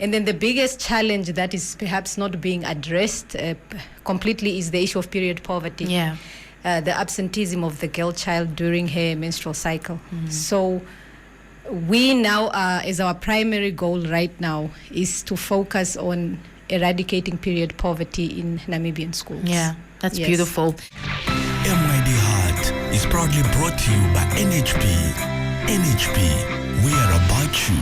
And then the biggest challenge that is perhaps not being addressed completely is the issue of period poverty. Yeah. The absenteeism of the girl child during her menstrual cycle. So we now, as our primary goal right now, is to focus on eradicating period poverty in Namibian schools. Yeah, that's beautiful. MYD Heart is proudly brought to you by NHP. NHP, we are about you.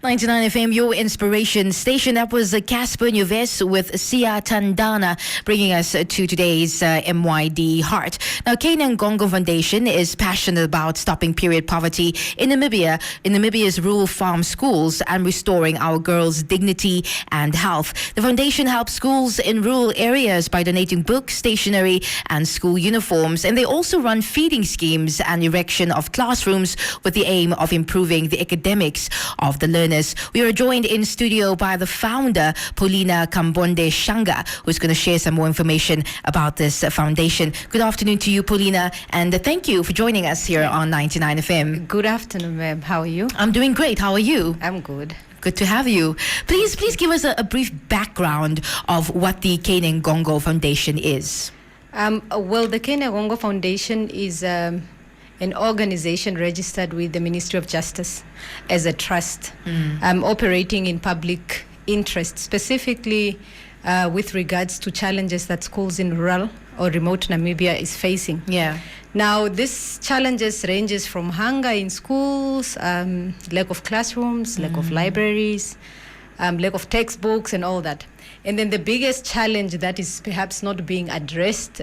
99 FM, your inspiration station. That was Casper Nuves with Sia Tandana, bringing us to today's MYD Heart. Now, Kane Gongo Foundation is passionate about stopping period poverty in Namibia, in Namibia's rural farm schools, and restoring our girls' dignity and health. The foundation helps schools in rural areas by donating books, stationery, and school uniforms. And they also run feeding schemes and erection of classrooms with the aim of improving the academics of the learners. We are joined in studio by the founder, Paulina Kambonde Shanga, who's going to share some more information about this foundation. Good afternoon to you, Paulina, and thank you for joining us here on 99 FM. Good afternoon, ma'am. How are you? I'm doing great. How are you? I'm good. Good to have you. Please give us a brief background of what the Kane Gongo Foundation is. Well, the Kane Gongo Foundation is an organization registered with the Ministry of Justice as a trust, operating in public interest, specifically with regards to challenges that schools in rural or remote Namibia is facing. Yeah. Now, these challenges ranges from hunger in schools, lack of classrooms, lack of libraries, lack of textbooks and all that. And then the biggest challenge that is perhaps not being addressed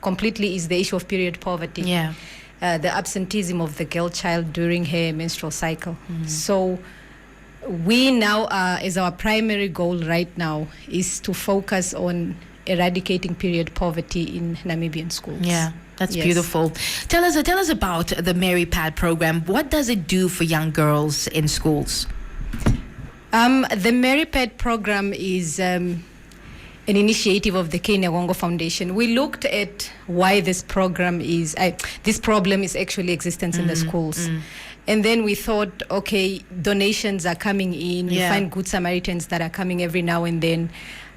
completely is the issue of period poverty. Yeah. The absenteeism of the girl child during her menstrual cycle. So we now, as our primary goal right now, is to focus on eradicating period poverty in Namibian schools. Yeah, that's beautiful. Tell us about the Mary Pad program. What does it do for young girls in schools? The Mary Pad program is an initiative of the Kane Gongo Foundation. We looked at why this problem is actually existence in the schools. And then we thought, okay, donations are coming in. We find good Samaritans that are coming every now and then.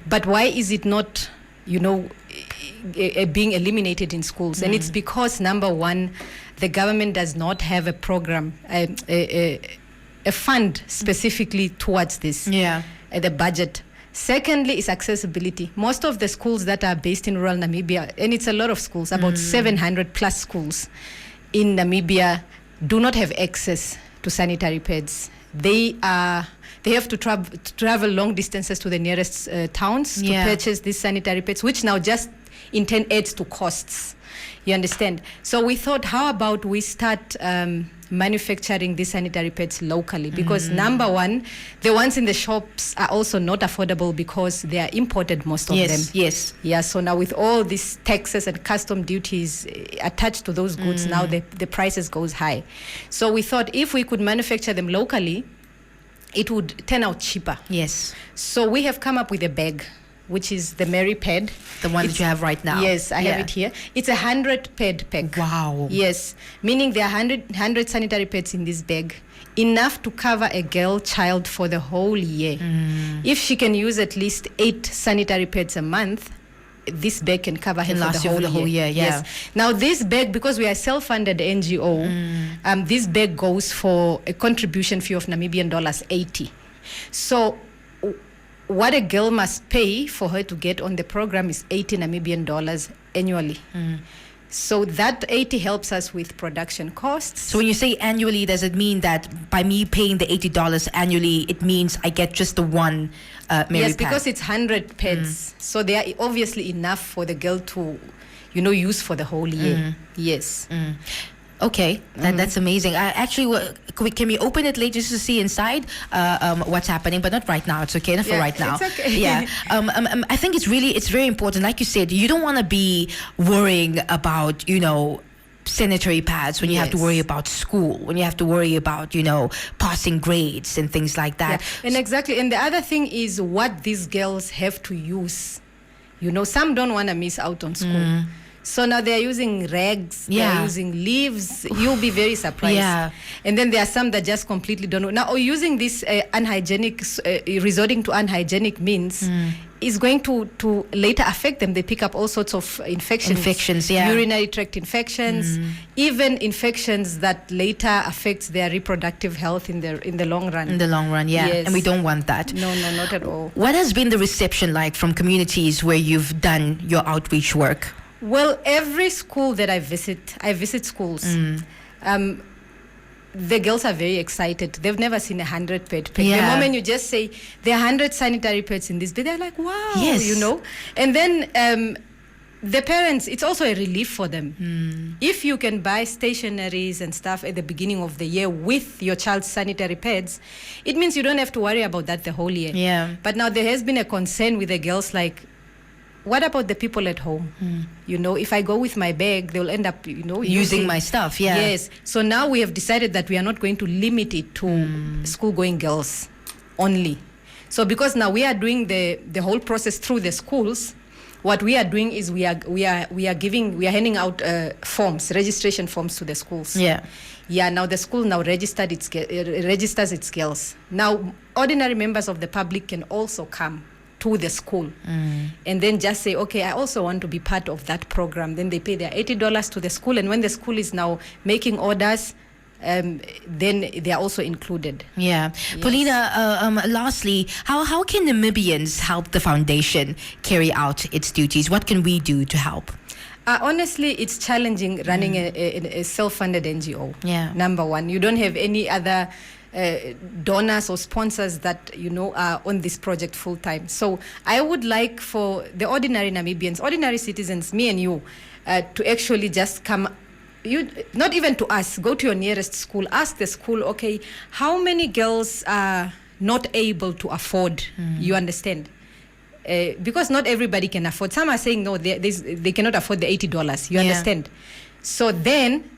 But why is it not, being eliminated in schools? And it's because, number one, the government does not have a program, a fund specifically towards this, the budget. Secondly, is accessibility. Most of the schools that are based in rural Namibia, and it's a lot of schools, about 700 plus schools in Namibia, do not have access to sanitary pads. They have to travel long distances to the nearest towns to purchase these sanitary pads, which now just in turn adds to costs. You understand? So we thought, how about we start manufacturing these sanitary pads locally? Because number one, the ones in the shops are also not affordable because they are imported, most of them. Yes. Yeah, so now with all these taxes and custom duties attached to those goods, now the prices goes high. So we thought if we could manufacture them locally, it would turn out cheaper. Yes. So we have come up with a bag, which is the Mary Pad. The one that you have right now. Yes, I have it here. It's a 100 pad pack. Wow. Yes, meaning there are 100 sanitary pads in this bag, enough to cover a girl child for the whole year. If she can use at least 8 sanitary pads a month, this bag can cover her for the whole year. Yes. Now this bag, because we are self-funded NGO, this bag goes for a contribution fee of Namibian dollars 80. So what a girl must pay for her to get on the program is 80 Namibian dollars annually. So that 80 helps us with production costs. So when you say annually, does it mean that by me paying the $80 annually, it means I get just the one Mary Pad? Yes, because it's 100 pads. So they are obviously enough for the girl to, use for the whole year. Yes. Okay, that's amazing. Can we open it later just to see inside what's happening? But not right now. It's okay, not for right now. It's okay. Yeah. I think it's very important. Like you said, you don't want to be worrying about, sanitary pads when you have to worry about school, when you have to worry about, passing grades and things like that. Yeah. And exactly. And the other thing is what these girls have to use. Some don't want to miss out on school. So now they're using rags, they're using leaves. You'll be very surprised. Yeah. And then there are some that just completely don't know. Now, using this unhygienic, resorting to unhygienic means is going to later affect them. They pick up all sorts of infections, urinary tract infections, even infections that later affects their reproductive health in the long run. In the long run, yeah. Yes. And we don't want that. No, not at all. What has been the reception like from communities where you've done your outreach work? Well, every school that I visit schools. The girls are very excited. They've never seen 100 ped pad. The moment you just say there are 100 sanitary pads in this bed, they're like, wow, you know. And then the parents, it's also a relief for them. If you can buy stationaries and stuff at the beginning of the year with your child's sanitary pads, it means you don't have to worry about that the whole year. Yeah. But now there has been a concern with the girls, like, what about the people at home? You know, if I go with my bag, they'll end up, you know, using my stuff. Yeah. Yes. So now we have decided that we are not going to limit it to school-going girls only. So because now we are doing the whole process through the schools, what we are doing is we are handing out forms, registration forms to the schools. Yeah. Yeah. Now the school now registers its girls. Now ordinary members of the public can also come to the school and then just say, okay, I also want to be part of that program. Then they pay their $80 to the school, and when the school is now making orders, then they are also included. Yeah. Yes. Paulina, lastly, how can Namibians help the foundation carry out its duties? What can we do to help? Honestly, it's challenging running a self-funded NGO. Yeah. Number one, you don't have any other donors or sponsors that, you know, are on this project full time. So I would like for the ordinary Namibians, ordinary citizens, me and you, to actually just come, not even to us, go to your nearest school, ask the school, okay, how many girls are not able to afford, you understand? Because not everybody can afford. Some are saying, no, they cannot afford the $80, you understand? So then,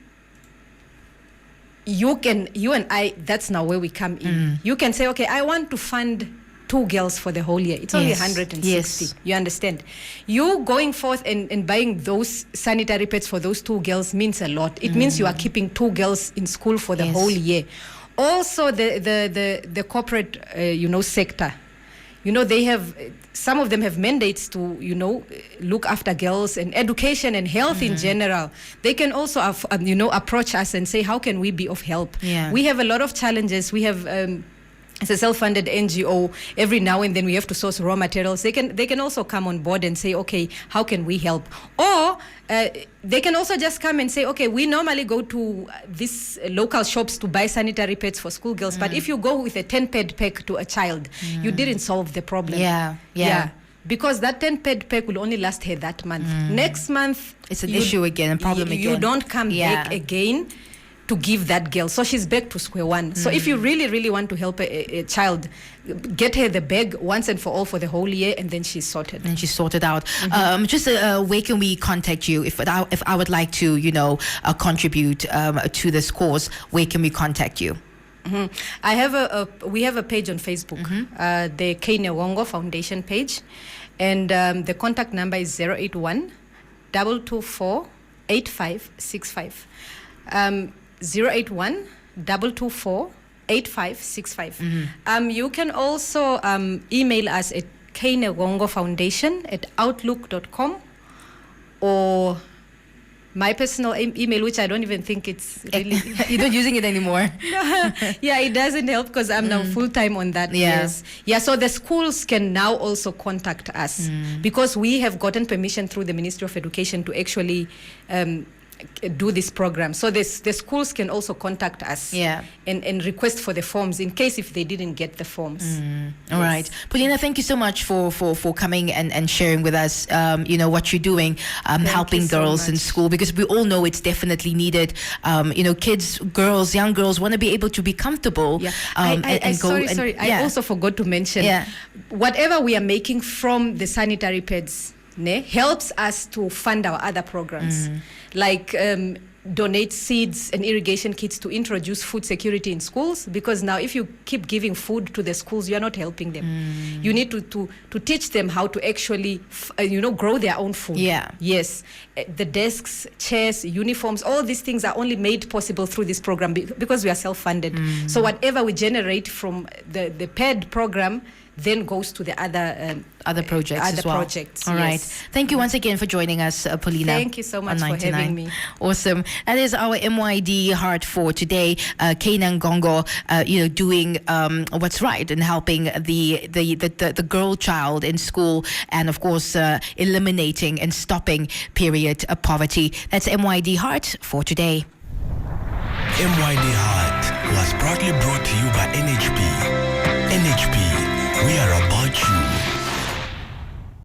you and I, that's now where we come in. You can say, okay, I want to fund 2 girls for the whole year. It's only 160. Yes. You understand? You going forth and buying those sanitary pads for those 2 girls means a lot. It means you are keeping 2 girls in school for the whole year. Also, the corporate, sector. You know, some of them have mandates to, look after girls and education and health in general. They can also, approach us and say, how can we be of help? Yeah. We have a lot of challenges. We have, as a self-funded NGO, every now and then we have to source raw materials. They can also come on board and say, okay, how can we help? Or they can also just come and say, okay, we normally go to these local shops to buy sanitary pads for schoolgirls, but if you go with a 10-pad pack to a child, you didn't solve the problem. Yeah. Because that 10-pad pack will only last her that month. Next month, it's an issue again, a problem again. You don't come back again to give that girl. So she's back to square one. So if you really, really want to help a child, get her the bag once and for all for the whole year, and then she's sorted. And she's sorted out. Just where can we contact you if I would like to, contribute to this cause? Where can we contact you? We have a page on Facebook, the Keinewongo Foundation page, and the contact number is 081 224 8565. 081 224 8565. You can also email us at keinewongofoundation@outlook.com, or my personal email, which I don't even think it's really... You're not using it anymore. Yeah, it doesn't help because I'm now full-time on that. Yes. Yeah, so the schools can now also contact us because we have gotten permission through the Ministry of Education to actually do this program. So the schools can also contact us and request for the forms in case if they didn't get the forms. All right. Paulina, thank you so much for coming and sharing with us, what you're doing, helping girls in school, because we all know it's definitely needed. Kids, young girls want to be able to be comfortable. I also forgot to mention, whatever we are making from the sanitary pads helps us to fund our other programs. Like donate seeds and irrigation kits to introduce food security in schools, because now if you keep giving food to the schools, you are not helping them. You need to teach them how to actually grow their own food. Yes, the desks, chairs, uniforms, all these things are only made possible through this program because we are self-funded. So whatever we generate from the PED program then goes to the other projects as well. All right. Thank you once again for joining us, Paulina. Thank you so much for having me. Awesome. That is our MYD Heart for today. Kainan Gongo, doing what's right and helping the girl child in school, and of course eliminating and stopping period poverty. That's MYD Heart for today. MYD Heart was proudly brought to you by NHP. NHP, we are about you.